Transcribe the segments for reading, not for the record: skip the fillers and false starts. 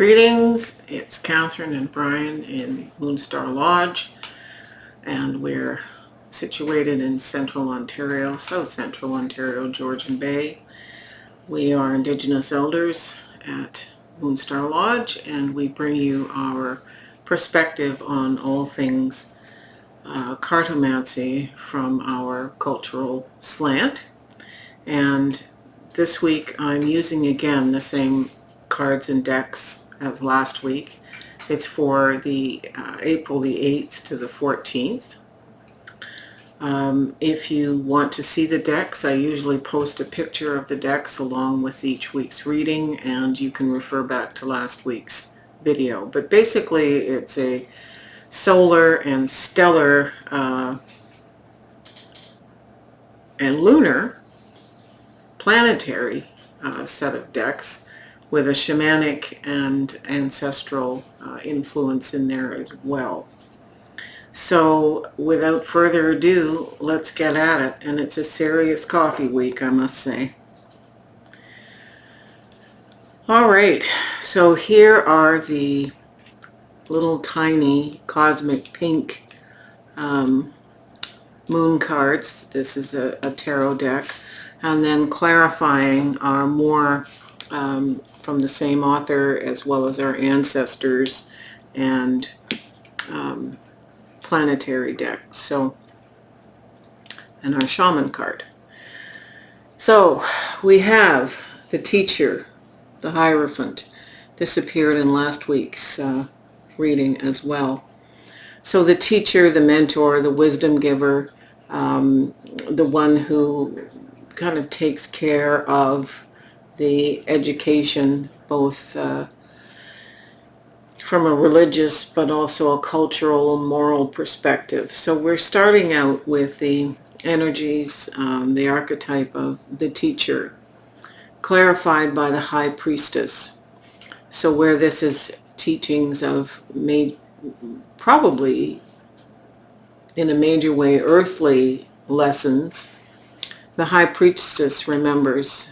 Greetings, it's Catherine and Brian in Moonstarlodge, and we're situated in Central Ontario, South Central Ontario, Georgian Bay. We are Indigenous elders at Moonstarlodge, and we bring you our perspective on all things cartomancy from our cultural slant. And this week I'm using again the same cards and decks as last week. It's for the April the 8th to the 14th. If you want to see the decks, I usually post a picture of the decks along with each week's reading, and you can refer back to last week's video. But basically it's a solar and stellar and lunar planetary set of decks with a shamanic and ancestral influence in there as well. So without further ado, let's get at it. And it's a serious coffee week, I must say. All right, so here are the little tiny cosmic pink moon cards. This is a tarot deck. And then clarifying are more from the same author, as well as our ancestors and planetary deck. So, and our shaman card. So we have the teacher, the Hierophant. This appeared in last week's reading as well. So the teacher, the mentor, the wisdom giver, the one who kind of takes care of the education, both from a religious but also a cultural, moral perspective. So we're starting out with the energies, the archetype of the teacher, clarified by the High Priestess. So where this is teachings of probably in a major way earthly lessons, the High Priestess remembers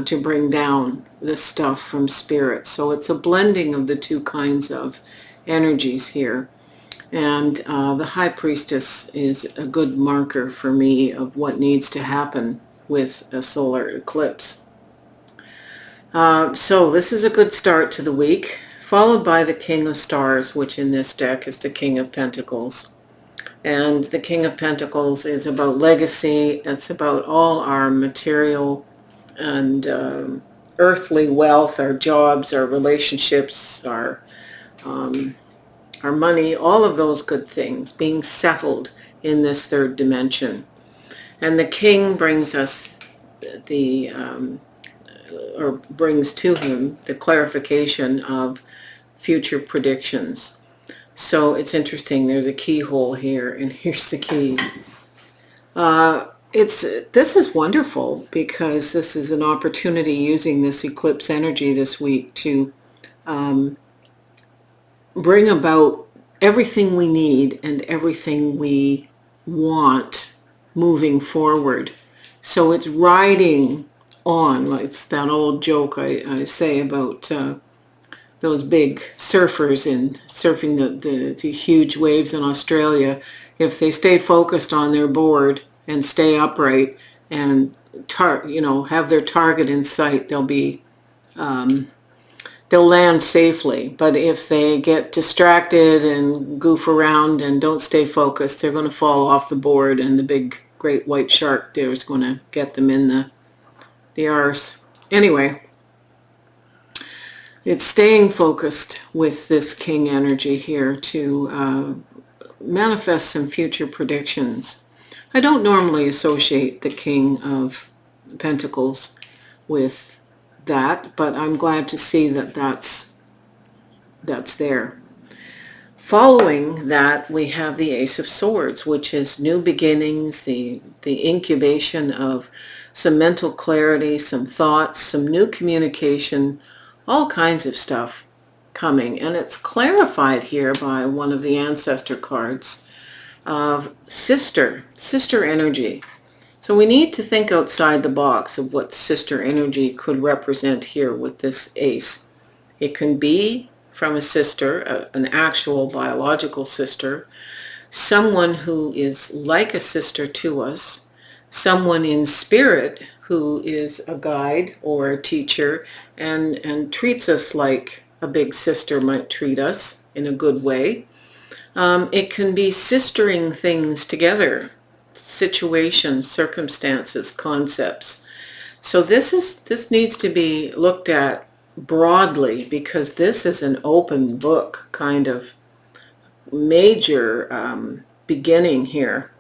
to bring down this stuff from spirit. So it's a blending of the two kinds of energies here. And the High Priestess is a good marker for me of what needs to happen with a solar eclipse. So this is a good start to the week, followed by the King of Stars, which in this deck is the King of Pentacles. And the King of Pentacles is about legacy. It's about all our material and earthly wealth, our jobs, our relationships, our money, all of those good things being settled in this third dimension. And the King brings us or brings to him the clarification of future predictions. So it's interesting, there's a keyhole here, and here's the keys. This is wonderful, because this is an opportunity using this eclipse energy this week to bring about everything we need and everything we want moving forward. So it's riding on, like it's that old joke I say about those big surfers and surfing the huge waves in Australia. If they stay focused on their board and stay upright and have their target in sight, they'll land safely. But if they get distracted and goof around and don't stay focused, they're going to fall off the board, and the big great white shark there is going to get them in the arse. Anyway, it's staying focused with this King energy here to manifest some future predictions. I don't normally associate the King of Pentacles with that, but I'm glad to see that that's there. Following that, we have the Ace of Swords, which is new beginnings, the incubation of some mental clarity, some thoughts, some new communication, all kinds of stuff coming. And it's clarified here by one of the ancestor cards of sister energy. So we need to think outside the box of what sister energy could represent here with this ace. It can be from a sister, an actual biological sister, someone who is like a sister to us, someone in spirit who is a guide or a teacher and treats us like a big sister might treat us in a good way. It can be sistering things together, situations, circumstances, concepts. So this needs to be looked at broadly, because this is an open book kind of major beginning here.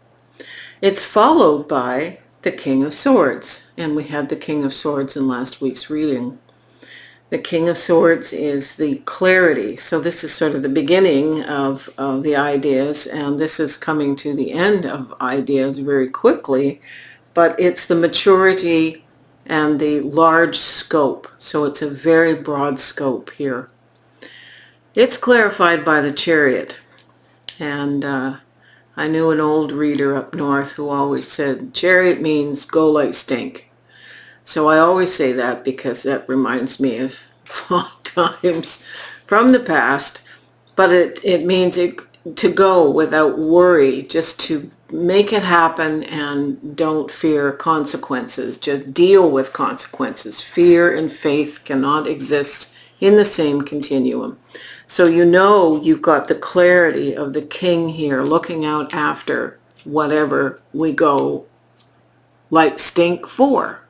It's followed by the King of Swords, and we had the King of Swords in last week's reading. The King of Swords is the clarity. So this is sort of the beginning of the ideas, and this is coming to the end of ideas very quickly, but it's the maturity and the large scope. So it's a very broad scope here. It's clarified by the Chariot. And I knew an old reader up north who always said, Chariot means go like stink. So I always say that because that reminds me of fond times from the past. But it means to go without worry, just to make it happen and don't fear consequences. Just deal with consequences. Fear and faith cannot exist in the same continuum. So you know you've got the clarity of the king here looking out after whatever we go like stink for.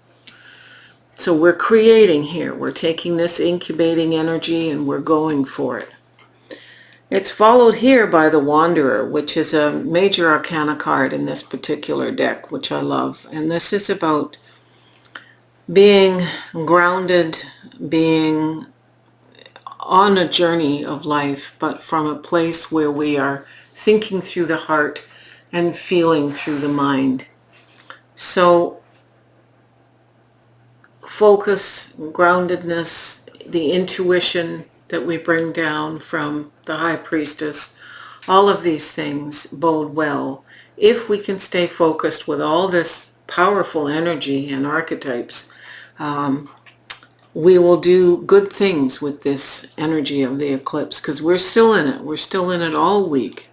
So we're creating here. We're taking this incubating energy and we're going for it. It's followed here by the Wanderer, which is a major arcana card in this particular deck, which I love. And this is about being grounded, being on a journey of life, but from a place where we are thinking through the heart and feeling through the mind. So focus, groundedness, the intuition that we bring down from the High Priestess, all of these things bode well if we can stay focused with all this powerful energy and archetypes. We will do good things with this energy of the eclipse, because we're still in it. We're still in it all week.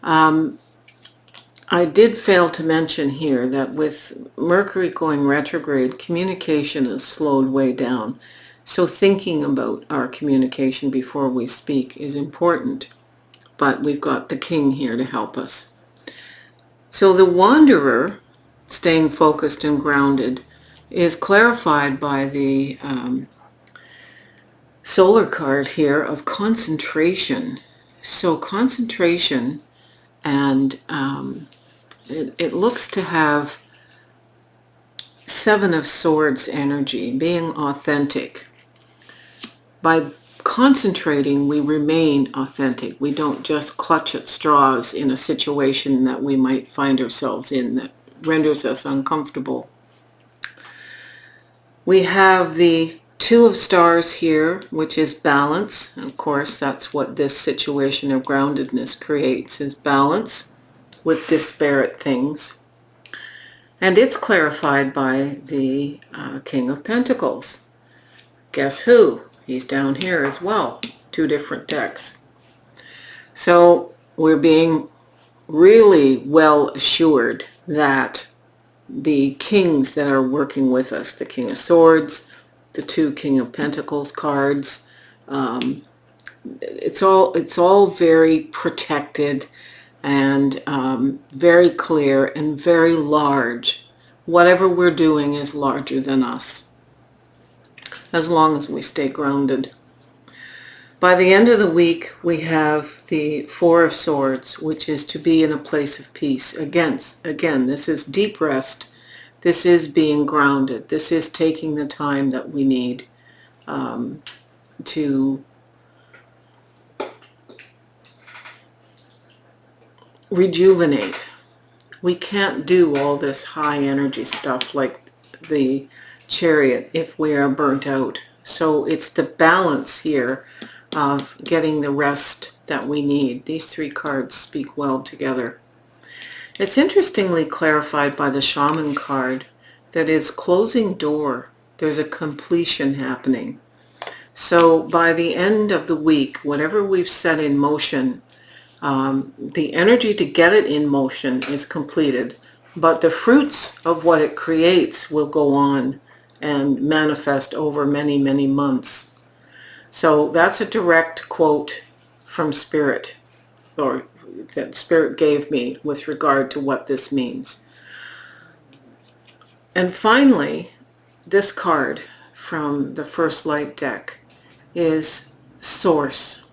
I did fail to mention here that with Mercury going retrograde, communication is slowed way down. So thinking about our communication before we speak is important. But we've got the king here to help us. So the Wanderer, staying focused and grounded, is clarified by the solar card here of concentration. So concentration, and it looks to have Seven of Swords energy, being authentic. By concentrating, we remain authentic. We don't just clutch at straws in a situation that we might find ourselves in that renders us uncomfortable. We have the Two of Stars here, which is balance. Of course, that's what this situation of groundedness creates, is balance with disparate things. And it's clarified by the King of Pentacles. Guess who? He's down here as well. Two different decks. So we're being really well assured that the kings that are working with us, the King of Swords, the two King of Pentacles cards, it's all very protected and very clear and very large. Whatever we're doing is larger than us, as long as we stay grounded. By the end of the week, we have the Four of Swords, which is to be in a place of peace. Again, this is deep rest. This is being grounded. This is taking the time that we need to rejuvenate. We can't do all this high energy stuff like the Chariot if we are burnt out. So it's the balance here of getting the rest that we need. These three cards speak well together. It's interestingly clarified by the Shaman card that is closing door. There's a completion happening. So by the end of the week, whatever we've set in motion, the energy to get it in motion is completed, but the fruits of what it creates will go on and manifest over many, many months. So that's a direct quote from Spirit, or that Spirit gave me with regard to what this means. And finally, this card from the First Light deck is Source.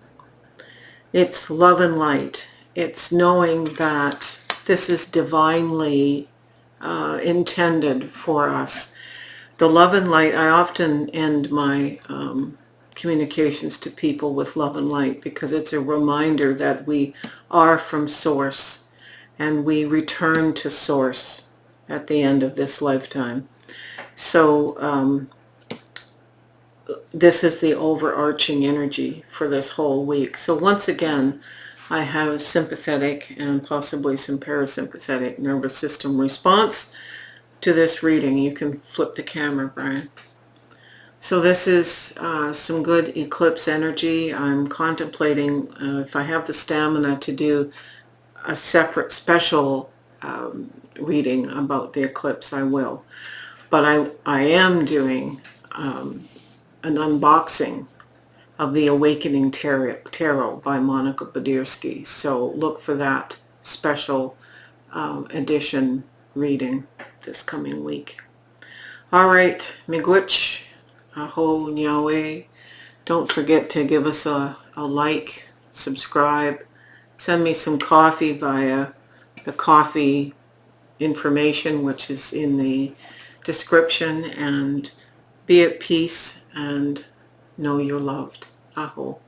It's love and light. It's knowing that this is divinely intended for us. The love and light, I often end my communications to people with love and light because it's a reminder that we are from Source and we return to Source at the end of this lifetime. So this is the overarching energy for this whole week. So once again, I have sympathetic and possibly some parasympathetic nervous system response to this reading. You can flip the camera, Brian. So this is some good eclipse energy. I'm contemplating if I have the stamina to do a separate special reading about the eclipse, I will. But I am doing an unboxing of the Awakening Tarot by Monica Badirsky. So look for that special edition reading this coming week. All right, miigwech, aho nyawe. Don't forget to give us a like, subscribe, send me some coffee via the coffee information, which is in the description, and be at peace and know you're loved. Aho.